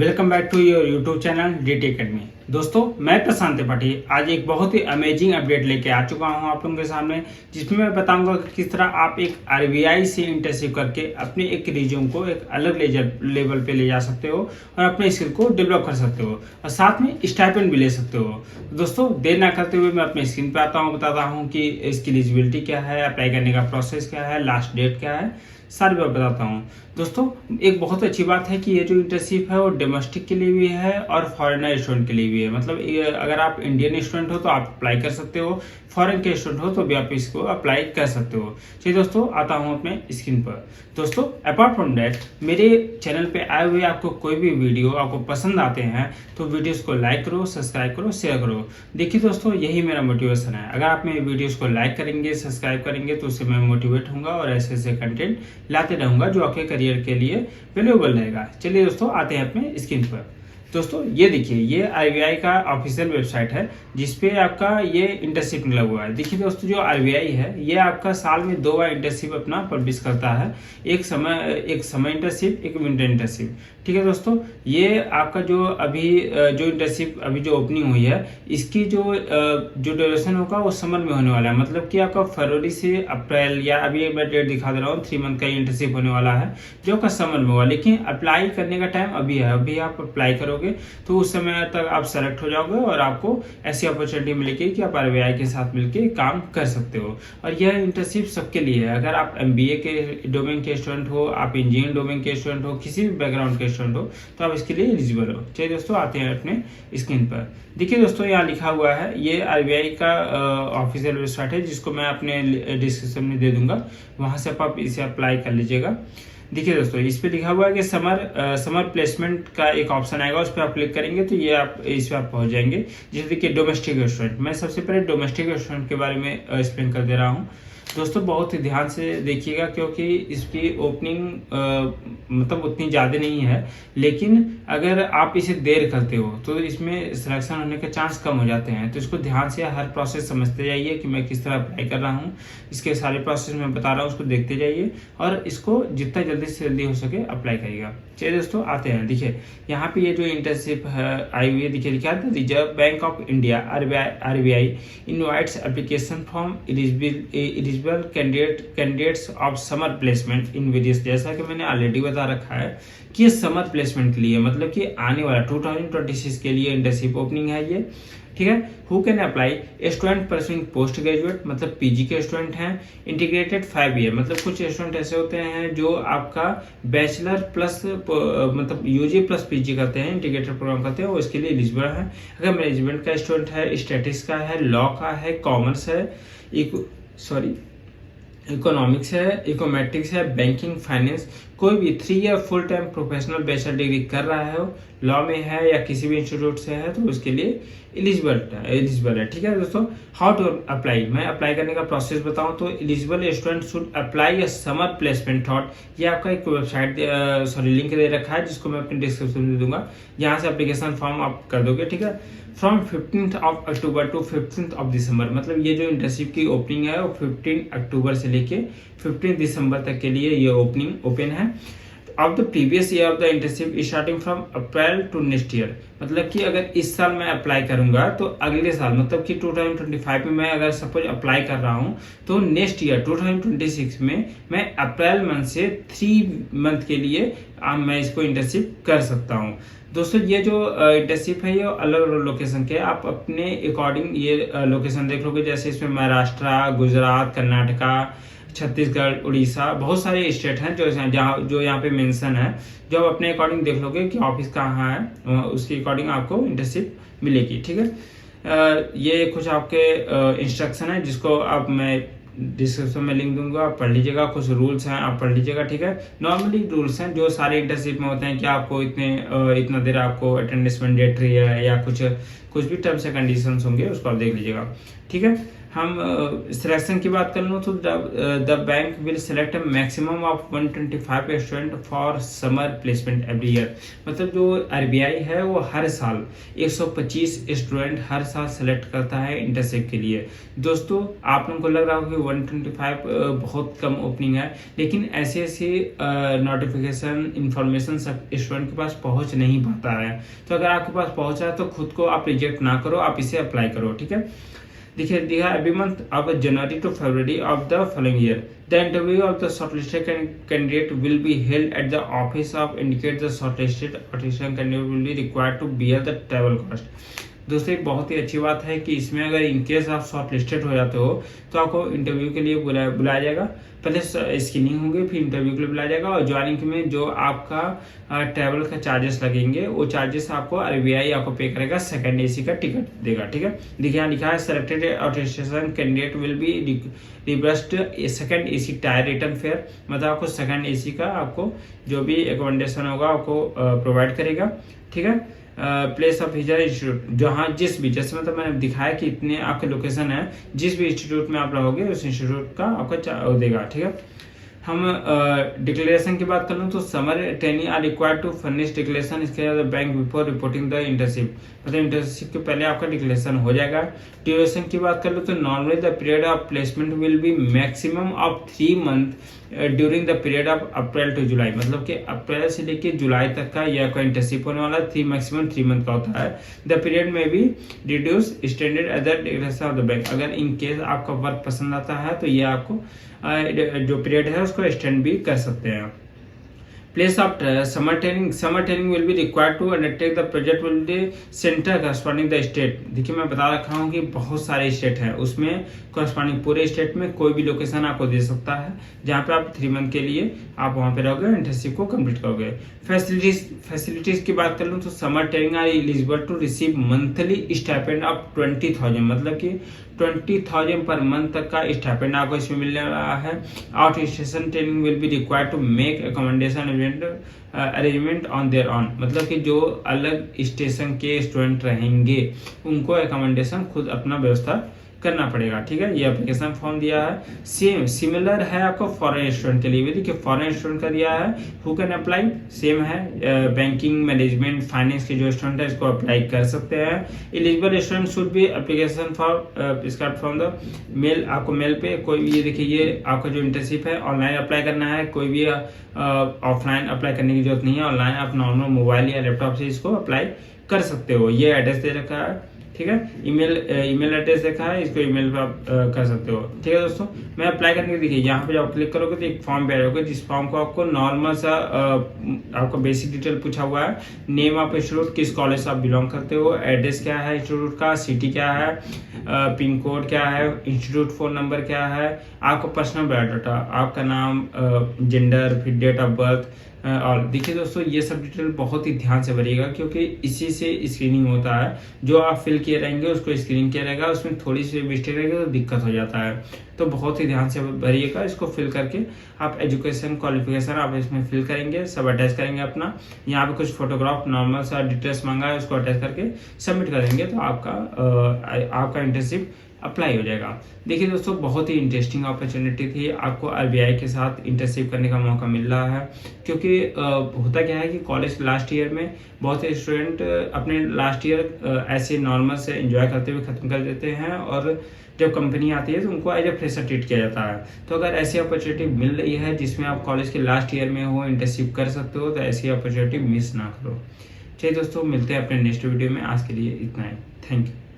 Welcome back to your YouTube channel DT academy. दोस्तों, मैं प्रशांत त्रिपाठी आज एक बहुत ही अमेजिंग अपडेट लेके आ चुका हूं आप लोगों के सामने, जिसमें मैं बताऊंगा कि किस तरह आप एक RBI से इंटर्नशिप करके अपने एक रिज्यूम को एक अलग लेवल पे ले जा सकते हो और अपने स्किल को डेवलप कर सकते हो और साथ में स्टाइपेंड भी ले सकते हो। दोस्तों, देर ना करते हुए मैं अपने स्क्रीन पे आता हूँ, बताता हूँ कि इसकी एलिजिबिलिटी क्या है, अप्लाई करने का प्रोसेस क्या है, लास्ट डेट क्या है, सारी बात बताता हूँ। दोस्तों, एक बहुत अच्छी बात है कि ये जो इंटर्नशिप है वो डोमेस्टिक के लिए भी है और फॉरेनर स्टूडेंट के लिए भी है। मतलब अगर आप इंडियन स्टूडेंट हो तो आप अप्लाई कर सकते हो, फॉरेन के स्टूडेंट हो तो भी आप इसको अप्लाई कर सकते हो। चलिए दोस्तों, आता हूँ अपने स्क्रीन पर। दोस्तों, अपार्ट फ्रॉम दैट, मेरे चैनल पे आए हुए आपको कोई भी वीडियो आपको पसंद आते हैं तो वीडियोस को लाइक करो, सब्सक्राइब करो, शेयर करो। देखिए दोस्तों, यही मेरा मोटिवेशन है। अगर आप मेरे वीडियोस को लाइक करेंगे, सब्सक्राइब करेंगे तो उससे मैं मोटिवेट होऊंगा और ऐसे ऐसे कंटेंट लाते रहूंगा जो आपके करियर के लिए वैल्यूएबल रहेगा। चलिए दोस्तों, आते हैं अपने स्क्रीन पर। दोस्तों, ये देखिए, ये RBI का ऑफिशियल वेबसाइट है जिसपे आपका ये इंटर्नशिप मिला हुआ है। देखिए दोस्तों, जो RBI है ये आपका साल में 2 बार इंटर्नशिप अपना पब्लिश करता है। एक समय इंटर्नशिप, एक विंटर इंटर्नशिप। ठीक है दोस्तों, ये आपका जो इंटर्नशिप अभी जो ओपनिंग हुई है, इसकी जो ड्यूरेशन होगा वो समर में होने वाला है। मतलब कि आपका फरवरी से अप्रैल, या अभी मैं डेट दिखा दे रहा हूँ, 3 मंथ का इंटर्नशिप होने वाला है जो का समर में होगा। लेकिन अप्लाई करने का टाइम अभी है, अभी आप अप्लाई करोगे तो उस समय तक आप सेलेक्ट हो जाओगे और आपको ऐसी अपॉर्चुनिटी मिलेगी कि आप RBI के साथ मिलकर काम कर सकते हो। और यह इंटर्नशिप सबके लिए है। अगर आप MBA के डोमेन के स्टूडेंट हो, आप इंजीनियरिंग डोमेन के स्टूडेंट हो, किसी भी बैकग्राउंड के स्टूडेंट हो तो आप इसके लिए एलिजिबल हो। चलिए दोस्तों, आते हैं अपने स्क्रीन पर। देखिए दोस्तों, यहाँ लिखा हुआ है, ये RBI का ऑफिशियल वेबसाइट है जिसको मैं अपने डिस्क्रिप्शन में दे दूंगा, वहां से आप इसे अप्लाई कर लीजिएगा। देखिए दोस्तों, इस पे लिखा हुआ है कि समर प्लेसमेंट का एक ऑप्शन आएगा, उस पर आप क्लिक करेंगे तो ये आप इस पे आप पहुंच जाएंगे। जैसे देखिए, डोमेस्टिक स्टूडेंट, मैं सबसे पहले डोमेस्टिक स्टूडेंट के बारे में एक्सप्लेन कर दे रहा हूँ। दोस्तों, बहुत ही ध्यान से देखिएगा क्योंकि इसकी ओपनिंग मतलब उतनी ज़्यादा नहीं है, लेकिन अगर आप इसे देर करते हो तो इसमें सिलेक्शन होने के चांस कम हो जाते हैं। तो इसको ध्यान से हर प्रोसेस समझते जाइए कि मैं किस तरह अप्लाई कर रहा हूँ। इसके सारे प्रोसेस मैं बता रहा हूँ, उसको देखते जाइए और इसको जितना जल्दी से जल्दी हो सके अप्लाई करिएगा। चलिए दोस्तों, आते हैं। देखिए, यहाँ पे ये जो इंटर्नशिप आई हुई है, देखिए लिखा है, reserve bank of India RBI invites application form eligible candidates of summer placement in various. जैसा कि मैंने ऑलरेडी बता रखा है कि ये समर प्लेसमेंट के लिए, मतलब कि आने वाला 2026 के लिए इंटर्नशिप ओपनिंग है ये। ठीक है। Who can apply? Student pursuing post graduate, मतलब PG के स्टूडेंट हैं। इंटीग्रेटेड 5 ईयर, मतलब कुछ स्टूडेंट ऐसे होते हैं जो आपका बैचलर प्लस मतलब UG प्लस PG करते हैं, इंटीग्रेटेड प्रोग्राम करते हैं, वो इसके लिए एलिजिबल है। अगर मैनेजमेंट का स्टूडेंट है, स्टैटिस्टिक्स का है, लॉ का है, कॉमर्स है, इकोनॉमिक्स है, इकोमेट्रिक्स है, बैंकिंग, फाइनेंस, कोई भी 3 year full time professional bachelor degree कर रहा है, लॉ में है या किसी भी इंस्टीट्यूट से है, तो उसके लिए एलिजिबल है। ठीक है दोस्तों, हाउ टू अप्लाई? मैं अप्लाई करने का प्रोसेस बताऊं तो eligible student should apply a summer placement thought. ये आपका एक वेबसाइट लिंक दे रखा है जिसको मैं अपने डिस्क्रिप्शन में दे दूंगा, यहाँ से एप्लीकेशन फॉर्म आप कर दोगे। ठीक है। From 15th of October to 15th of December, मतलब ये जो इंटर्नशिप की ओपनिंग है वो 15 अक्टूबर से लेके 15 दिसंबर तक के लिए ये ओपनिंग ओपन है। Of the previous year of the internship starting from April to next year, मतलब कि अगर इस साल मैं अप्लाई करूंगा तो अगले साल, मतलब कि 2025 में मैं अगर सपोज अप्लाई कर रहा हूं तो नेक्स्ट ईयर 2026 में मैं अप्रैल मंथ से 3 मंथ के लिए मैं इसको इंटर्नशिप कर सकता हूं। दोस्तों, ये जो इंटर्नशिप है ये अलग अलग लोकेशन के, आप अपने अकॉर्डिंग ये लोकेशन देख लोगे। जैसे इसमें महाराष्ट्र, गुजरात, कर्नाटका, छत्तीसगढ़, उड़ीसा, बहुत सारे स्टेट हैं जो यहाँ पे मेंशन है। जो आप अपने अकॉर्डिंग देख लोगे कि ऑफिस कहाँ है, उसके अकॉर्डिंग आपको इंटर्नशिप मिलेगी। ठीक है। ये कुछ आपके इंस्ट्रक्शन है जिसको आप मैं डिस्क्रिप्शन में लिंक दूंगा, आप पढ़ लीजिएगा। कुछ रूल्स हैं, आप पढ़ लीजिएगा। ठीक है। नॉर्मली रूल्स हैं जो सारे इंटर्नशिप में होते हैं कि आपको इतना देर आपको अटेंडेंस मैंडेटरी है या कुछ भी टर्म्स एंड कंडीशंस होंगे, उसको आप देख लीजिएगा। ठीक है। हम सिलेक्शन की बात कर लूँ तो the bank will select maximum of 125 student for summer placement every year. मतलब जो आरबीआई है वो हर साल 125 स्टूडेंट हर साल सेलेक्ट करता है इंटर्नशिप के लिए। दोस्तों आप लोगों को लग रहा होगा कि 125 बहुत कम ओपनिंग है, लेकिन ऐसी ऐसी नोटिफिकेशन इंफॉर्मेशन सब स्टूडेंट के पास पहुंच नहीं पाता है। तो अगर आपके पास पहुंचा है तो खुद को आप रिजेक्ट ना करो, आप इसे अप्लाई करो। ठीक है, देखिए दिया every month of January to February of the following year the interview of the shortlisted candidate will be held at the office of indicate the shortlisted candidate will be required to bear the travel cost. दोस्तों एक बहुत ही अच्छी बात है कि इसमें अगर in case आप शॉर्ट लिस्टेड हो जाते हो तो आपको इंटरव्यू के लिए बुलाया जाएगा। पहले स्क्रीनिंग होगी, फिर इंटरव्यू के लिए बुलाया जाएगा, और ज्वाइनिंग में जो आपका ट्रैवल का चार्जेस लगेंगे वो चार्जेस आपको आरबीआई आपको पे करेगा, सेकंड एसी का टिकट देगा। ठीक है, देखिए यहाँ लिखा है selected outstation candidate will be reimbursed second AC tier return fare. मतलब आपको सेकंड एसी का आपको जो भी एकोमोडेशन होगा आपको प्रोवाइड करेगा। ठीक है, प्लेस ऑफ हिजर इंस्टीट्यूट, जहाँ जिस भी, जैसे मतलब मैंने दिखाया कि इतने आपके लोकेशन है, जिस भी इंस्टीट्यूट में आप रहोगे उस इंस्टीट्यूट का आपको देगा। ठीक है, हम डिक्लेरेशन की बात कर लूँ तो summer training are required to furnish declaration इसके bank before reporting the internship. मतलब इंटर्नशिप के पहले आपका डिक्लेरेशन हो जाएगा। ड्यूरेशन की बात कर लो तो normally the period of placement will be maximum of 3 month during the period of April to July. मतलब कि अप्रैल से लेकर जुलाई तक का यह कोई इंटर्नशिप होने वाला मैक्सिमम 3 मंथ का होता है। द पीरियड में भी reduce standard other declaration of the bank. अगर इन केस आपका वर्क पसंद आता है तो ये आपको जो पीरियड है उसको एक्सटेंड भी कर सकते हैं। Place of summer training will be required to undertake the project will be centre corresponding the state. देखिए मैं बता रखा हूँ कि बहुत सारे स्टेट हैं, उसमें करस्पॉन्डिंग पूरे स्टेट में कोई भी लोकेशन आपको दे सकता है जहाँ पे आप 3 मंथ के लिए आप वहाँ पे रहोगे, इंटर्नशिप को कंप्लीट करोगे। फैसिलिटीज की बात कर लूँ तो summer training are eligible to receive monthly stipend of 20,000। मतलब कि 20,000 पर मंथ तक का स्टाइपेंड आपको इसमें मिलने वाला है। Outstation training will be required to make accommodation arrangement on there on. मतलब कि जो अलग स्टेशन के स्टूडेंट रहेंगे उनको अकोमोडेशन खुद अपना व्यवस्था करना पड़ेगा। ठीक है, ये एप्लीकेशन फॉर्म दिया है, सेम सिमिलर है आपको फॉरेन स्टूडेंट के लिए भी। देखिए फॉरेन स्टूडेंट का दिया है, हु कैन अप्लाई, सेम है। बैंकिंग मैनेजमेंट फाइनेंस के जो स्टूडेंट है इसको अप्लाई कर सकते हैं। Eligible student should be application for start from the mail. आपको मेल पे कोई भी, ये देखिए ये आपका जो इंटर्नशिप है ऑनलाइन अप्लाई करना है, कोई भी ऑफलाइन अप्लाई करने की जरूरत नहीं है। ऑनलाइन आप नॉर्मल मोबाइल या लैपटॉप से इसको अप्लाई कर सकते हो। ये एड्रेस दे रखा है, ठीक है, ईमेल एड्रेस देखा है, इसको ईमेल पे आप कर सकते हो। ठीक है दोस्तों, मैं अप्लाई करने के देखिए यहाँ पे जब क्लिक करोगे तो एक फॉर्म पे आएगा, जिस फॉर्म को आपको नॉर्मल सा आपको बेसिक डिटेल पूछा हुआ है। नेम ऑफ इंस्टीट्यूट, किस कॉलेज से आप बिलोंग करते हो, एड्रेस क्या है इंस्टीट्यूट का, सिटी क्या है, पिन कोड क्या है, इंस्टीट्यूट फोन नंबर क्या है, आपका पर्सनल बायोडाटा, आपका नाम, जेंडर, फिर डेट ऑफ बर्थ। और देखिए दोस्तों ये सब डिटेल बहुत ही ध्यान से भरिएगा, क्योंकि इसी से स्क्रीनिंग होता है। जो आप फिल किए रहेंगे उसको स्क्रीनिंग किया रहेगा, उसमें थोड़ी सी मिस्टेक रहेगी तो दिक्कत हो जाता है। तो बहुत ही ध्यान से भरिएगा, इसको फिल करके आप एजुकेशन क्वालिफिकेशन आप इसमें फिल करेंगे, सब अटैच करेंगे अपना। यहाँ पे कुछ फोटोग्राफ नॉर्मल सा डिटेल्स मांगा है, उसको अटैच करके सबमिट करेंगे तो आपका इंटर्नशिप अप्लाई हो जाएगा। देखिए दोस्तों बहुत ही इंटरेस्टिंग अपॉर्चुनिटी थी, आपको आरबीआई के साथ इंटर्नशिप करने का मौका मिल रहा है। क्योंकि होता क्या है कि कॉलेज लास्ट ईयर में बहुत से स्टूडेंट अपने लास्ट ईयर ऐसे नॉर्मल से एंजॉय करते हुए खत्म कर देते हैं, और जब कंपनी आती है तो उनको एज ए फ्रेशर ट्रीट किया जाता है। तो अगर ऐसी अपॉर्चुनिटी मिल रही है जिसमें आप कॉलेज के लास्ट ईयर में हो, इंटर्नशिप कर सकते हो, तो ऐसी अपॉर्चुनिटी मिस ना करो। चलिए दोस्तों मिलते हैं अपने नेक्स्ट वीडियो में, आज के लिए इतना ही, थैंक यू।